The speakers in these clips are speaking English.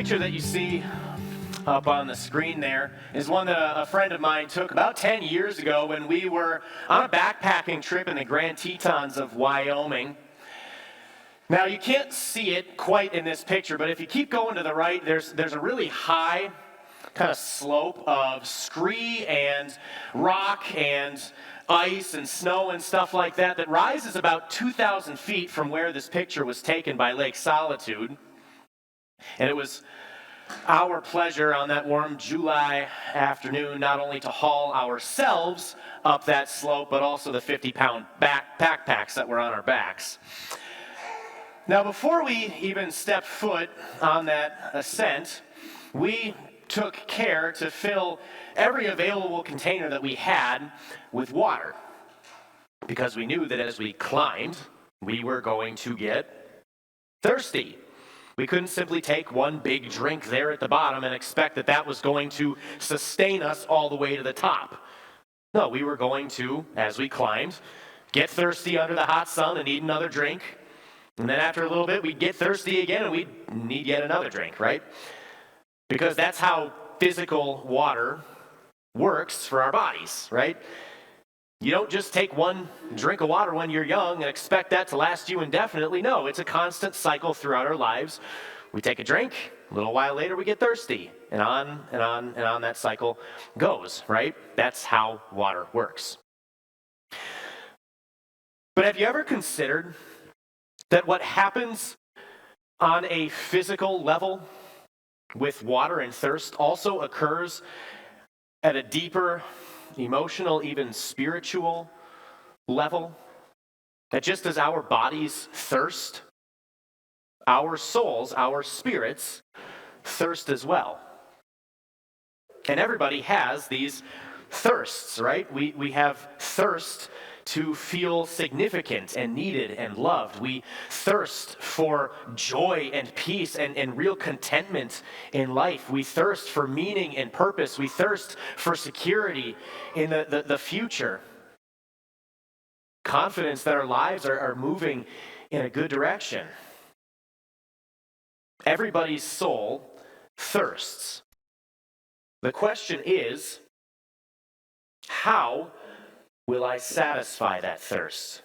picture that you see up on the screen there is one that a friend of mine took about 10 years ago when we were on a backpacking trip in the Grand Tetons of Wyoming. Now, you can't see it quite in this picture, but if you keep going to the right, there's a really high kind of slope of scree and rock and ice and snow and stuff like that that rises about 2,000 feet from where this picture was taken by Lake Solitude. And it was our pleasure on that warm July afternoon not only to haul ourselves up that slope, but also the 50-pound backpacks that were on our backs. Now, before we even stepped foot on that ascent, we took care to fill every available container that we had with water, because we knew that as we climbed, we were going to get thirsty. We couldn't simply take one big drink there at the bottom and expect that that was going to sustain us all the way to the top. No, we were going to, as we climbed, get thirsty under the hot sun and need another drink. And then after a little bit, we'd get thirsty again and we'd need yet another drink, right? Because that's how physical water works for our bodies, right? You don't just take one drink of water when you're young and expect that to last you indefinitely. No, it's a constant cycle throughout our lives. We take a drink, a little while later we get thirsty, and on and on and on that cycle goes, right? That's how water works. But have you ever considered that what happens on a physical level with water and thirst also occurs at a deeper emotional, even spiritual level? That just as our bodies thirst, our souls, our spirits thirst as well. And everybody has these thirsts, right? We have thirst to feel significant and needed and loved. We thirst for joy and peace and real contentment in life. We thirst for meaning and purpose. We thirst for security in the future. Confidence that our lives are moving in a good direction. Everybody's soul thirsts. The question is, how will I satisfy that thirst?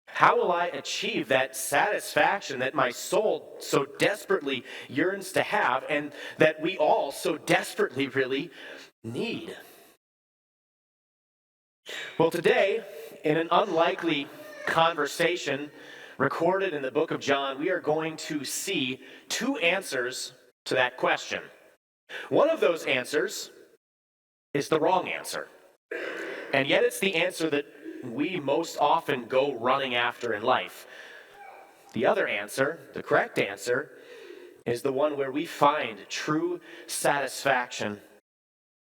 How will I achieve that satisfaction that my soul so desperately yearns to have and that we all so desperately really need? Well, today, in an unlikely conversation recorded in the book of John, we are going to see two answers to that question. One of those answers is the wrong answer. And yet it's the answer that we most often go running after in life. The other answer, the correct answer, is the one where we find true satisfaction,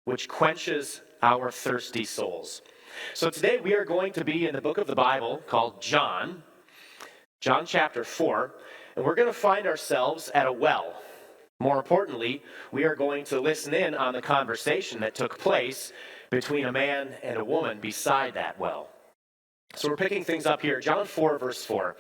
which quenches our thirsty souls. So today we are going to be in the book of the Bible called John chapter 4, and we're going to find ourselves at a well. More importantly, we are going to listen in on the conversation that took place between a man and a woman beside that well. So we're picking things up here. John 4, verse 4.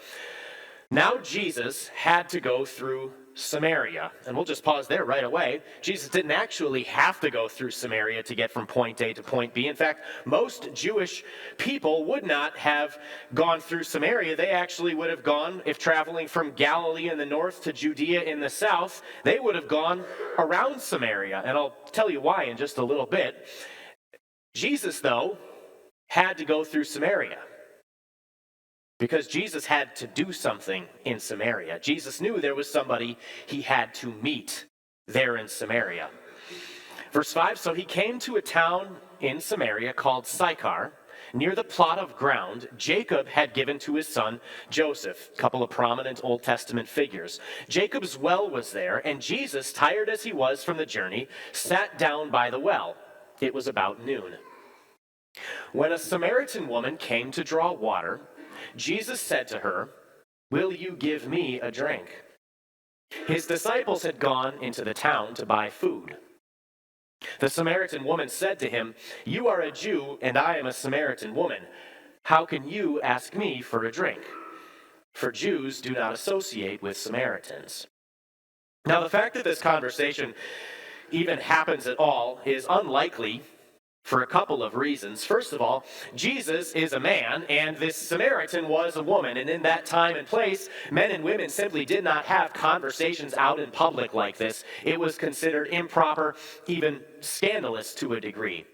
Now Jesus had to go through Samaria. And we'll just pause there right away. Jesus didn't actually have to go through Samaria to get from point A to point B. In fact, most Jewish people would not have gone through Samaria. They actually would have gone, if traveling from Galilee in the north to Judea in the south, they would have gone around Samaria. And I'll tell you why in just a little bit. Jesus, though, had to go through Samaria because Jesus had to do something in Samaria. Jesus knew there was somebody he had to meet there in Samaria. Verse 5, so he came to a town in Samaria called Sychar, near the plot of ground Jacob had given to his son Joseph, a couple of prominent Old Testament figures. Jacob's well was there, and Jesus, tired as he was from the journey, sat down by the well. It was about noon. When a Samaritan woman came to draw water, Jesus said to her, "Will you give me a drink?" His disciples had gone into the town to buy food. The Samaritan woman said to him, "You are a Jew, and I am a Samaritan woman. How can you ask me for a drink?" For Jews do not associate with Samaritans. Now, the fact that this conversation even happens at all is unlikely for a couple of reasons. First of all, Jesus is a man, and this Samaritan was a woman. And in that time and place, men and women simply did not have conversations out in public like this. It was considered improper, even scandalous to a degree.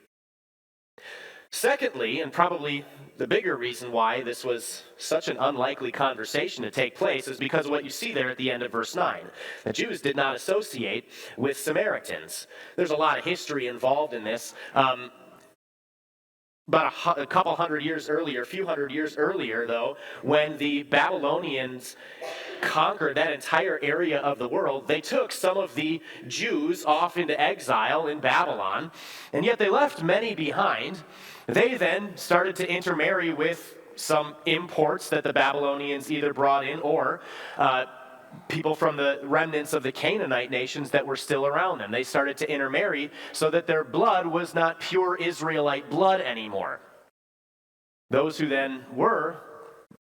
Secondly, and probably the bigger reason why this was such an unlikely conversation to take place is because of what you see there at the end of verse 9. The Jews did not associate with Samaritans. There's a lot of history involved in this. About a couple hundred years earlier, a few hundred years earlier, though, when the Babylonians conquered that entire area of the world, they took some of the Jews off into exile in Babylon, and yet they left many behind. They then started to intermarry with some imports that the Babylonians either brought in or people from the remnants of the Canaanite nations that were still around them. They started to intermarry so that their blood was not pure Israelite blood anymore. Those who then were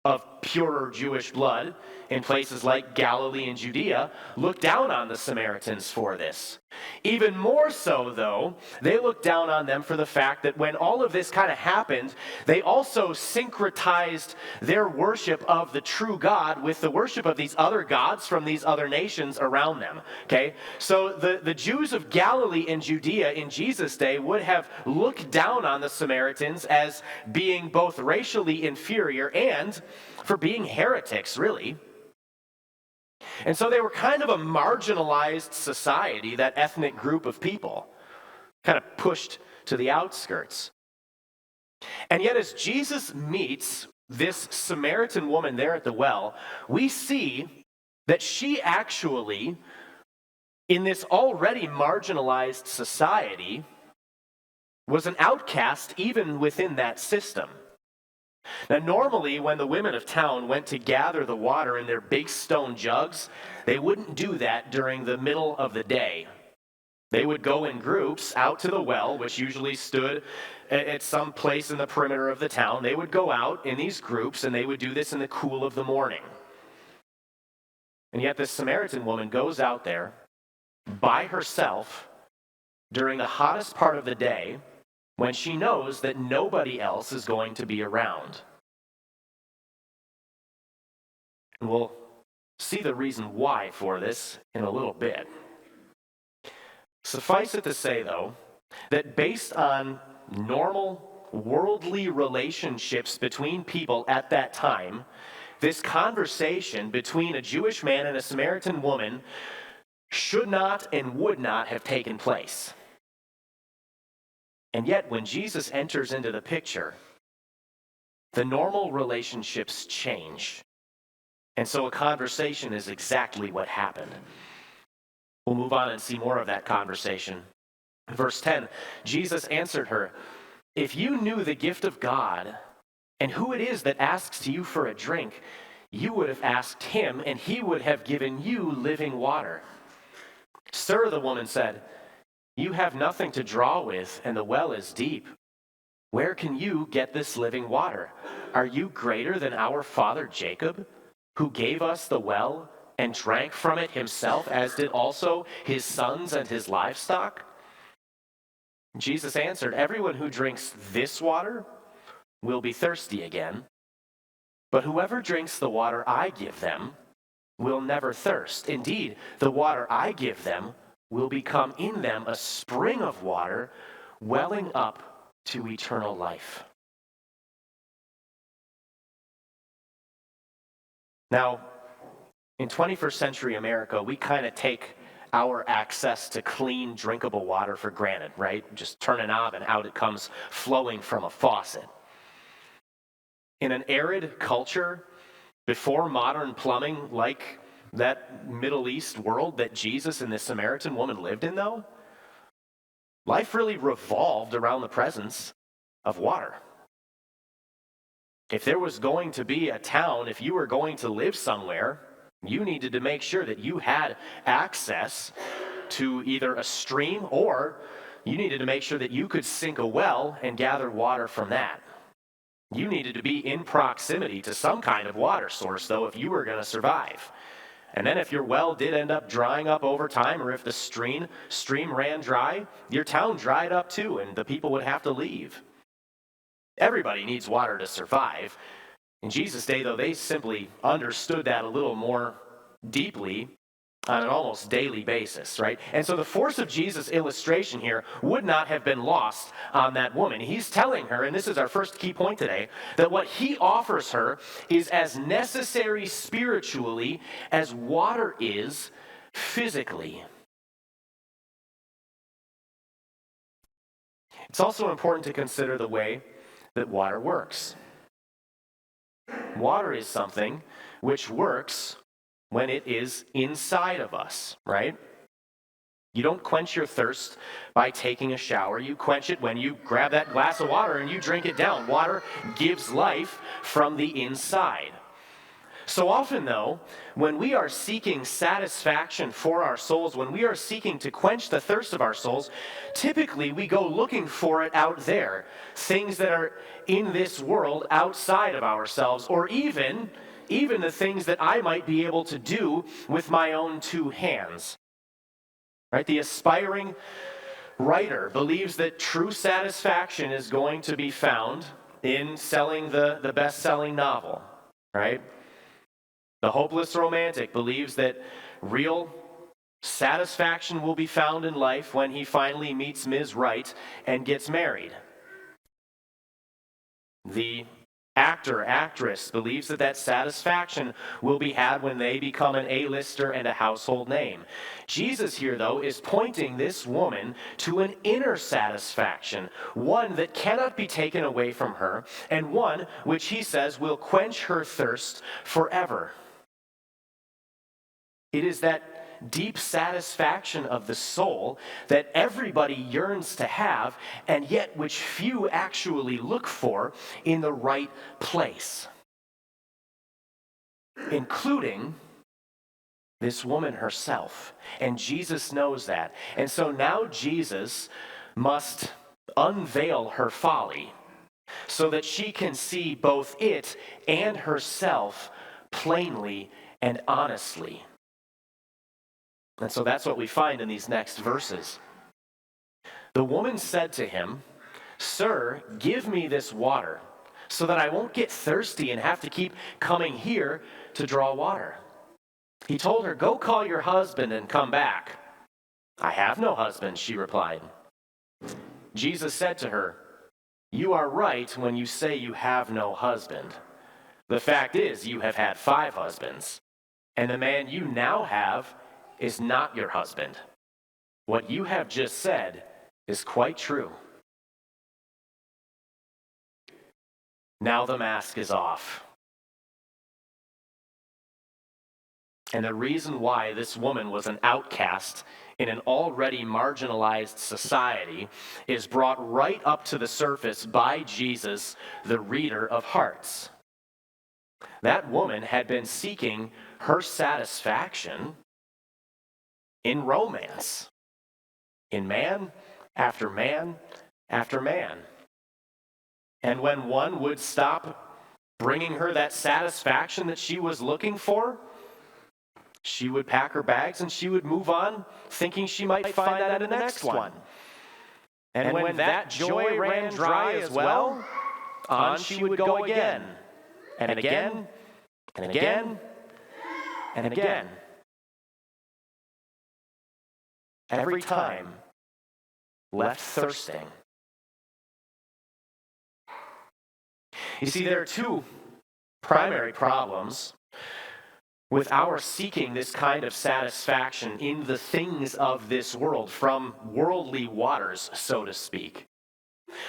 of purer Jewish blood in places like Galilee and Judea looked down on the Samaritans for this. Even more so, though, they looked down on them for the fact that when all of this kind of happened, they also syncretized their worship of the true God with the worship of these other gods from these other nations around them. Okay? So the Jews of Galilee and Judea in Jesus' day would have looked down on the Samaritans as being both racially inferior and for being heretics, really. And so they were kind of a marginalized society, that ethnic group of people, kind of pushed to the outskirts. And yet as Jesus meets this Samaritan woman there at the well, we see that she actually, in this already marginalized society, was an outcast even within that system. Now, normally, when the women of town went to gather the water in their big stone jugs, they wouldn't do that during the middle of the day. They would go in groups out to the well, which usually stood at some place in the perimeter of the town. They would go out in these groups, and they would do this in the cool of the morning. And yet this Samaritan woman goes out there by herself during the hottest part of the day, when she knows that nobody else is going to be around. And we'll see the reason why for this in a little bit. Suffice it to say, though, that based on normal worldly relationships between people at that time, this conversation between a Jewish man and a Samaritan woman should not and would not have taken place. And yet, when Jesus enters into the picture, the normal relationships change. And so a conversation is exactly what happened. We'll move on and see more of that conversation. Verse 10, Jesus answered her, "If you knew the gift of God and who it is that asks you for a drink, you would have asked him, and he would have given you living water." "Sir," the woman said, "you have nothing to draw with, and the well is deep. Where can you get this living water? Are you greater than our father Jacob, who gave us the well and drank from it himself, as did also his sons and his livestock?" Jesus answered, "Everyone who drinks this water will be thirsty again. But whoever drinks the water I give them will never thirst. Indeed, the water I give them will become in them a spring of water welling up to eternal life." Now, in 21st century America, we kind of take our access to clean, drinkable water for granted, right? Just turn a knob and out it comes flowing from a faucet. In an arid culture, before modern plumbing, like that Middle East world that Jesus and this Samaritan woman lived in, though, life really revolved around the presence of water. If there was going to be a town, if you were going to live somewhere, you needed to make sure that you had access to either a stream, or you needed to make sure that you could sink a well and gather water from that. You needed to be in proximity to some kind of water source, though, if you were going to survive. And then if your well did end up drying up over time, or if the stream ran dry, your town dried up too, and the people would have to leave. Everybody needs water to survive. In Jesus' day, though, they simply understood that a little more deeply on an almost daily basis, right? And so the force of Jesus' illustration here would not have been lost on that woman. He's telling her, and this is our first key point today, that what he offers her is as necessary spiritually as water is physically. It's also important to consider the way that water works. Water is something which works when it is inside of us, right? You don't quench your thirst by taking a shower. You quench it when you grab that glass of water and you drink it down. Water gives life from the inside. So often, though, when we are seeking satisfaction for our souls, when we are seeking to quench the thirst of our souls, typically we go looking for it out there. Things that are in this world outside of ourselves, or even the things that I might be able to do with my own two hands. Right? The aspiring writer believes that true satisfaction is going to be found in selling the best-selling novel, right? The hopeless romantic believes that real satisfaction will be found in life when he finally meets Ms. Right and gets married. The actress believes that satisfaction will be had when they become an A-lister and a household name. Jesus here, though, is pointing this woman to an inner satisfaction, one that cannot be taken away from her, and one which he says will quench her thirst forever. It is that deep satisfaction of the soul that everybody yearns to have, and yet which few actually look for in the right place, including this woman herself. And Jesus knows that. And so now Jesus must unveil her folly so that she can see both it and herself plainly and honestly. And so that's what we find in these next verses. The woman said to him, "Sir, give me this water so that I won't get thirsty and have to keep coming here to draw water." He told her, "Go call your husband and come back." "I have no husband," she replied. Jesus said to her, "You are right when you say you have no husband. The fact is, you have had 5 husbands, and the man you now have is not your husband. What you have just said is quite true." Now the mask is off. And the reason why this woman was an outcast in an already marginalized society is brought right up to the surface by Jesus, the reader of hearts. That woman had been seeking her satisfaction in romance, in man after man after man. And when one would stop bringing her that satisfaction that she was looking for, she would pack her bags and she would move on, thinking she might find that in the next one. And when that joy ran dry as well, on she would go again, and again, and again, and again. Every time left thirsting. You see, there are 2 primary problems with our seeking this kind of satisfaction in the things of this world, from worldly waters, so to speak.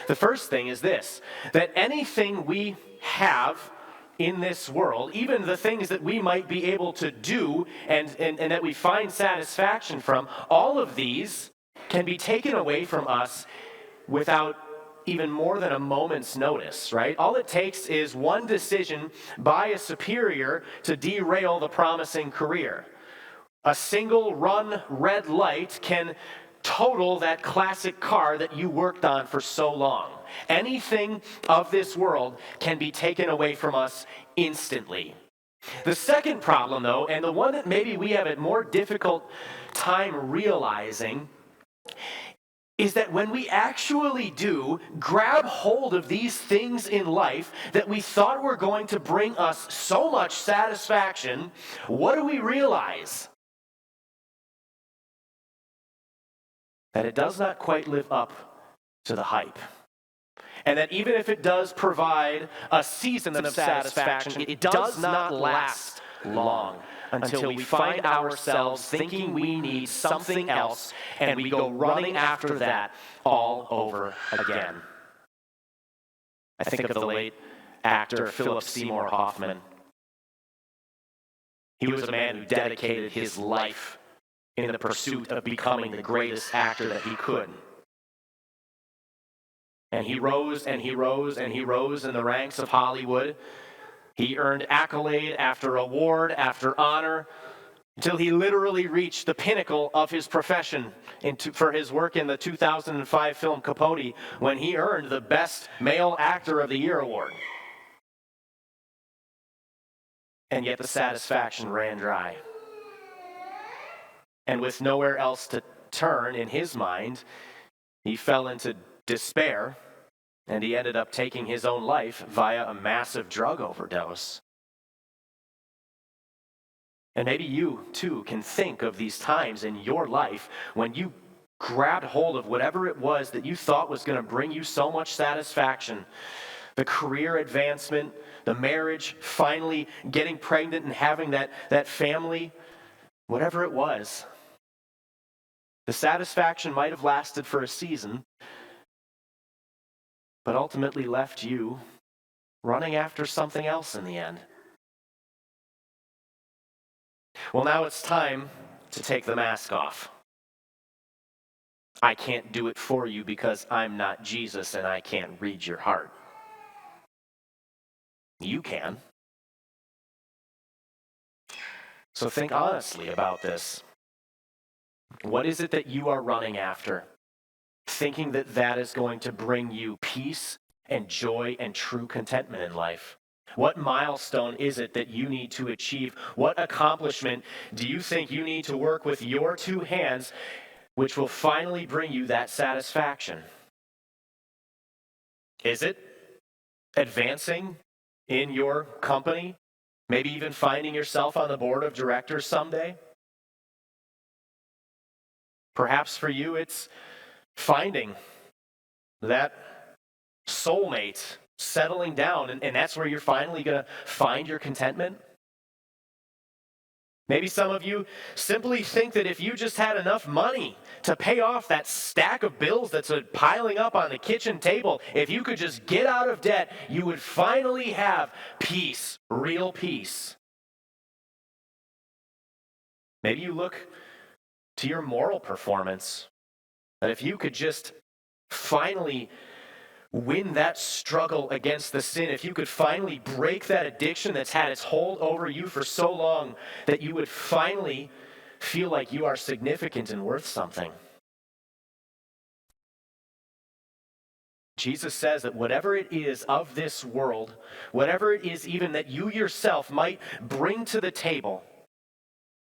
The first thing is this, that anything we have in this world, even the things that we might be able to do and that we find satisfaction from, all of these can be taken away from us without even more than a moment's notice, right? All it takes is one decision by a superior to derail the promising career. A single run red light can total that classic car that you worked on for so long. Anything of this world can be taken away from us instantly. The second problem, though, and the one that maybe we have a more difficult time realizing, is that when we actually do grab hold of these things in life that we thought were going to bring us so much satisfaction, what do we realize? That it does not quite live up to the hype. And that even if it does provide a season of satisfaction, it does not last long until we find ourselves thinking we need something else, and we go running after that all over again. I think of the late actor Philip Seymour Hoffman. He was a man who dedicated his life in the pursuit of becoming the greatest actor that he could. And he rose and he rose and he rose in the ranks of Hollywood. He earned accolade after award after honor until he literally reached the pinnacle of his profession for his work in the 2005 film Capote, when he earned the Best Male Actor of the Year award. And yet the satisfaction ran dry. And with nowhere else to turn in his mind, he fell into despair, and he ended up taking his own life via a massive drug overdose. And maybe you, too, can think of these times in your life when you grabbed hold of whatever it was that you thought was going to bring you so much satisfaction. The career advancement, the marriage, finally getting pregnant and having that family, whatever it was. The satisfaction might have lasted for a season, but ultimately left you running after something else in the end. Well, now it's time to take the mask off. I can't do it for you because I'm not Jesus and I can't read your heart. You can. So think honestly about this. What is it that you are running after, thinking that that is going to bring you peace and joy and true contentment in life? What milestone is it that you need to achieve? What accomplishment do you think you need to work with your two hands, which will finally bring you that satisfaction? Is it advancing in your company? Maybe even finding yourself on the board of directors someday? Perhaps for you, it's finding that soulmate, settling down, and that's where you're finally going to find your contentment. Maybe some of you simply think that if you just had enough money to pay off that stack of bills that's piling up on the kitchen table, if you could just get out of debt, you would finally have peace, real peace. Maybe you look to your moral performance, that if you could just finally win that struggle against the sin, if you could finally break that addiction that's had its hold over you for so long, that you would finally feel like you are significant and worth something. Jesus says that whatever it is of this world, whatever it is even that you yourself might bring to the table,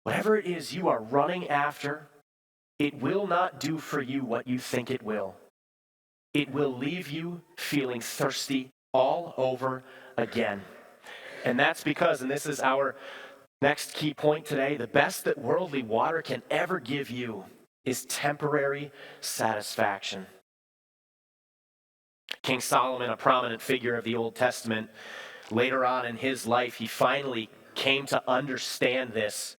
whatever it is you are running after, it will not do for you what you think it will. It will leave you feeling thirsty all over again. And that's because, and this is our next key point today, the best that worldly water can ever give you is temporary satisfaction. King Solomon, a prominent figure of the Old Testament, later on in his life, he finally came to understand this.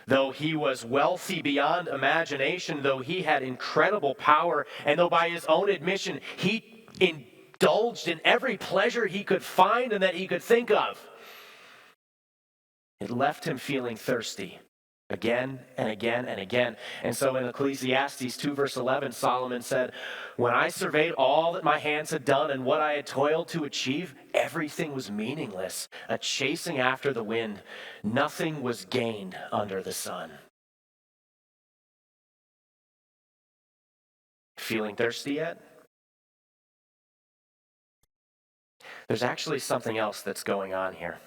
Though he was wealthy beyond imagination, though he had incredible power, and though by his own admission he indulged in every pleasure he could find and that he could think of, it left him feeling thirsty again and again and again. And so in Ecclesiastes 2 verse 11, Solomon said, "When I surveyed all that my hands had done and what I had toiled to achieve, everything was meaningless, a chasing after the wind. Nothing was gained under the sun." Feeling thirsty yet? There's actually something else that's going on here.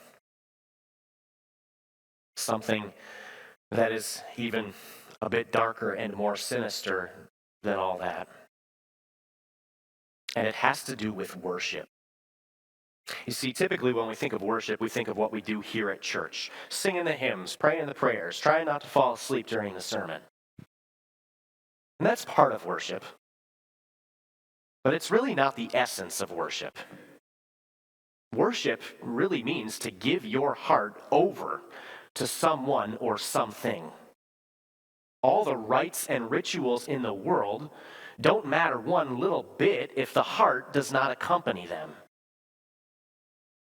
something that is even a bit darker and more sinister than all that. And it has to do with worship. You see, typically when we think of worship, we think of what we do here at church. Singing the hymns, praying the prayers, trying not to fall asleep during the sermon. And that's part of worship. But it's really not the essence of worship. Worship really means to give your heart over to someone or something. All the rites and rituals in the world don't matter one little bit if the heart does not accompany them.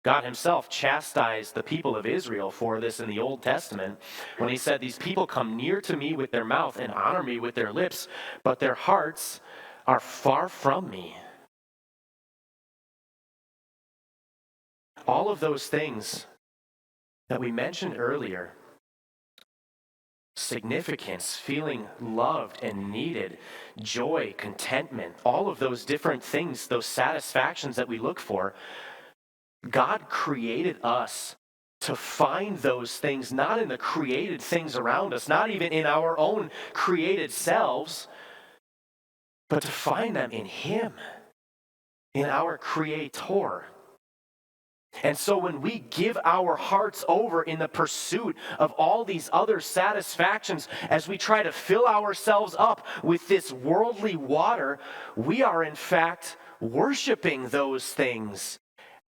God himself chastised the people of Israel for this in the Old Testament when he said, "These people come near to me with their mouth and honor me with their lips, but their hearts are far from me." All of those things that we mentioned earlier, significance, feeling loved and needed, joy, contentment, all of those different things, those satisfactions that we look for, God created us to find those things, not in the created things around us, not even in our own created selves, but to find them in Him, in our Creator. And so when we give our hearts over in the pursuit of all these other satisfactions, as we try to fill ourselves up with this worldly water, we are in fact worshiping those things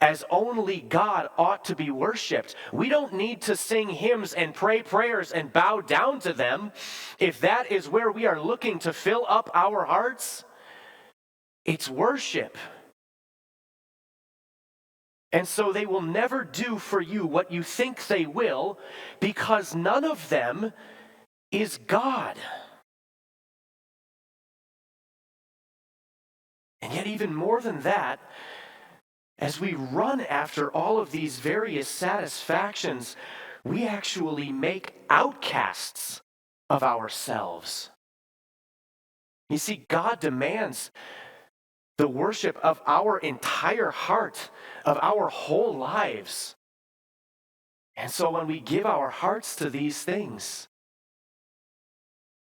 as only God ought to be worshiped. We don't need to sing hymns and pray prayers and bow down to them. If that is where we are looking to fill up our hearts, it's worship. And so they will never do for you what you think they will, because none of them is God. And yet even more than that, as we run after all of these various satisfactions, we actually make outcasts of ourselves. You see, God demands the worship of our entire heart, of our whole lives. And so when we give our hearts to these things,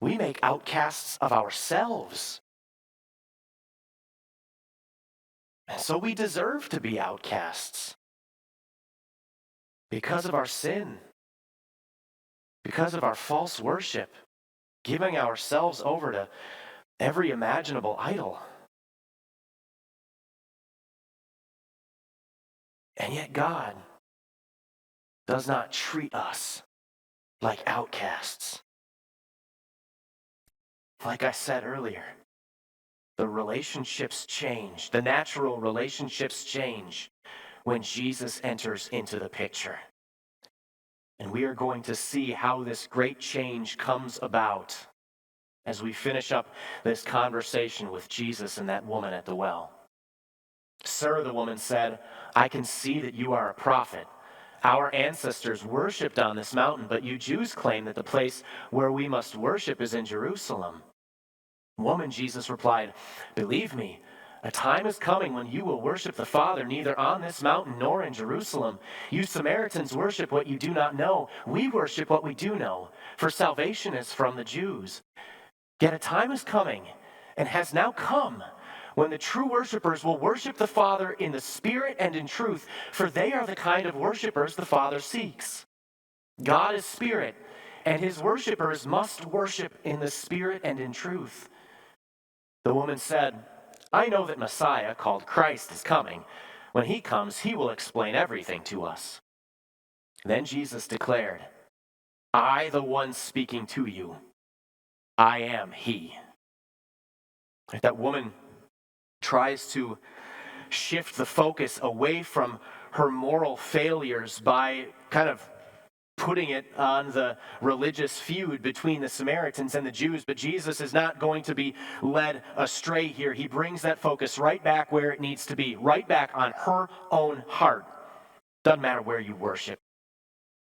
we make outcasts of ourselves. And so we deserve to be outcasts because of our sin, because of our false worship, giving ourselves over to every imaginable idol. And yet God does not treat us like outcasts. Like I said earlier, the relationships change. The natural relationships change when Jesus enters into the picture. And we are going to see how this great change comes about as we finish up this conversation with Jesus and that woman at the well. "Sir," the woman said, "I can see that you are a prophet. Our ancestors worshipped on this mountain, but you Jews claim that the place where we must worship is in Jerusalem." "Woman," Jesus replied, "believe me, a time is coming when you will worship the Father neither on this mountain nor in Jerusalem. You Samaritans worship what you do not know. We worship what we do know, for salvation is from the Jews. Yet a time is coming, and has now come, when the true worshipers will worship the Father in the Spirit and in truth, for they are the kind of worshipers the Father seeks. God is Spirit, and his worshipers must worship in the Spirit and in truth." The woman said, "I know that Messiah, called Christ, is coming. When he comes, he will explain everything to us." Then Jesus declared, "I, the one speaking to you, I am he." That woman tries to shift the focus away from her moral failures by kind of putting it on the religious feud between the Samaritans and the Jews, but Jesus is not going to be led astray here. He brings that focus right back where it needs to be, right back on her own heart. Doesn't matter where you worship.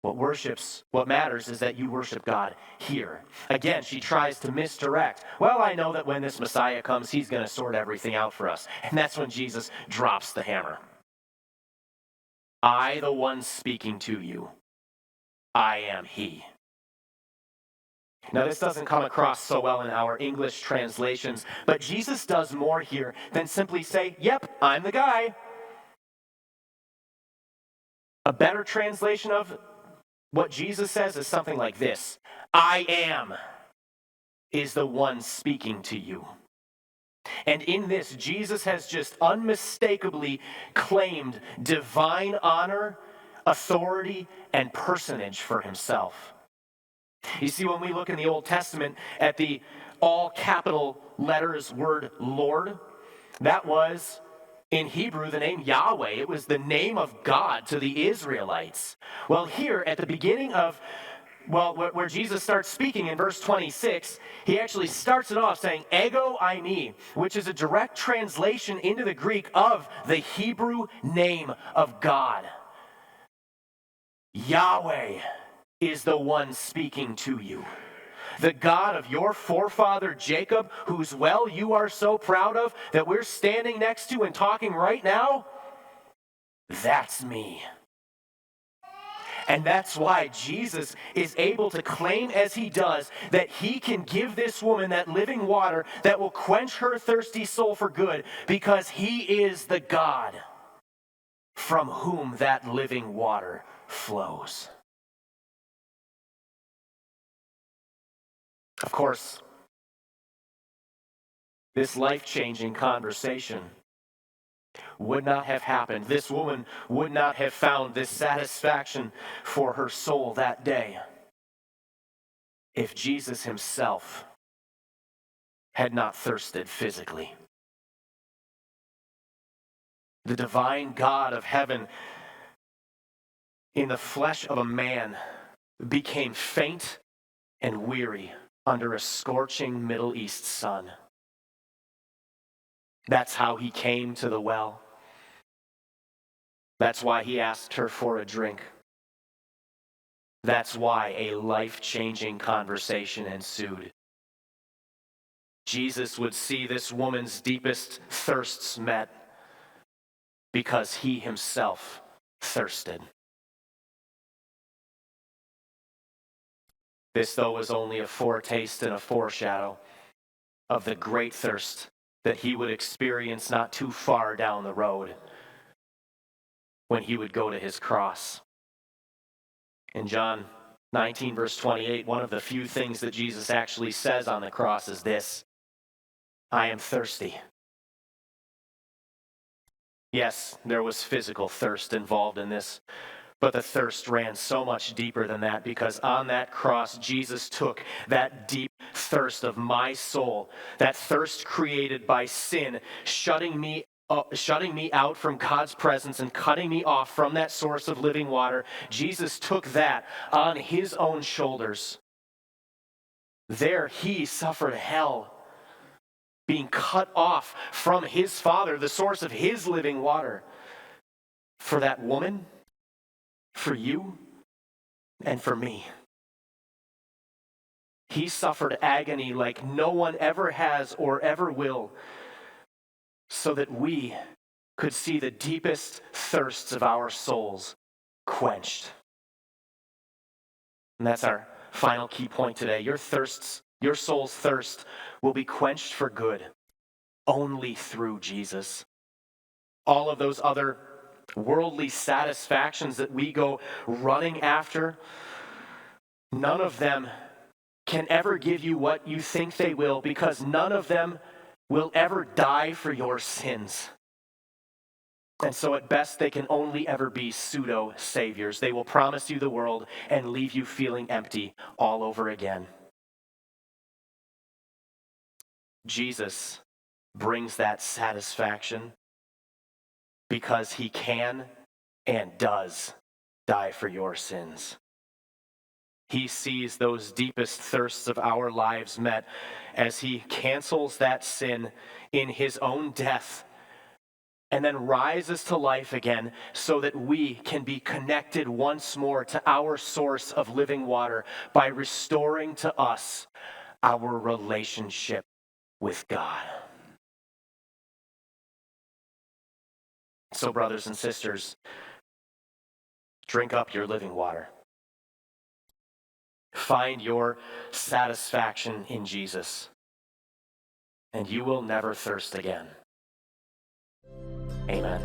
What matters is that you worship God here. Again, she tries to misdirect. "Well, I know that when this Messiah comes, he's going to sort everything out for us." And that's when Jesus drops the hammer. "I, the one speaking to you, I am he. Now, this doesn't come across so well in our English translations, but Jesus does more here than simply say, yep, I'm the guy. A better translation of what Jesus says is something like this: I am is the one speaking to you. And in this, Jesus has just unmistakably claimed divine honor, authority, and personage for himself. You see, when we look in the Old Testament at the all capital letters word Lord, that was in Hebrew the name Yahweh. It was the name of God to the Israelites. Well, here at the beginning of where Jesus starts speaking in verse 26, he actually starts it off saying, Ego eimi, which is a direct translation into the Greek of the Hebrew name of God. Yahweh is the one speaking to you. The God of your forefather Jacob, whose well you are so proud of, that we're standing next to and talking right now, that's me. And that's why Jesus is able to claim as he does that he can give this woman that living water that will quench her thirsty soul for good, because he is the God from whom that living water flows. Of course, this life-changing conversation would not have happened. This woman would not have found this satisfaction for her soul that day if Jesus himself had not thirsted physically. The divine God of heaven, in the flesh of a man, became faint and weary under a scorching Middle East sun. That's how he came to the well. That's why he asked her for a drink. That's why a life-changing conversation ensued. Jesus would see this woman's deepest thirsts met because he himself thirsted. This, though, was only a foretaste and a foreshadow of the great thirst that he would experience not too far down the road when he would go to his cross. In John 19, verse 28, one of the few things that Jesus actually says on the cross is this: I am thirsty. Yes, there was physical thirst involved in this, but the thirst ran so much deeper than that, because on that cross, Jesus took that deep thirst of my soul, that thirst created by sin, shutting me out from God's presence and cutting me off from that source of living water. Jesus took that on his own shoulders. There he suffered hell, being cut off from his Father, the source of his living water, for that woman, for you, and for me. He suffered agony like no one ever has or ever will, so that we could see the deepest thirsts of our souls quenched. And that's our final key point today. Your soul's thirst will be quenched for good only through Jesus. All of those other worldly satisfactions that we go running after, none of them can ever give you what you think they will, because none of them will ever die for your sins. And so at best, they can only ever be pseudo-saviors. They will promise you the world and leave you feeling empty all over again. Jesus brings that satisfaction because he can and does die for your sins. He sees those deepest thirsts of our lives met as he cancels that sin in his own death and then rises to life again so that we can be connected once more to our source of living water by restoring to us our relationship with God. So, brothers and sisters, drink up your living water. Find your satisfaction in Jesus, and you will never thirst again. Amen.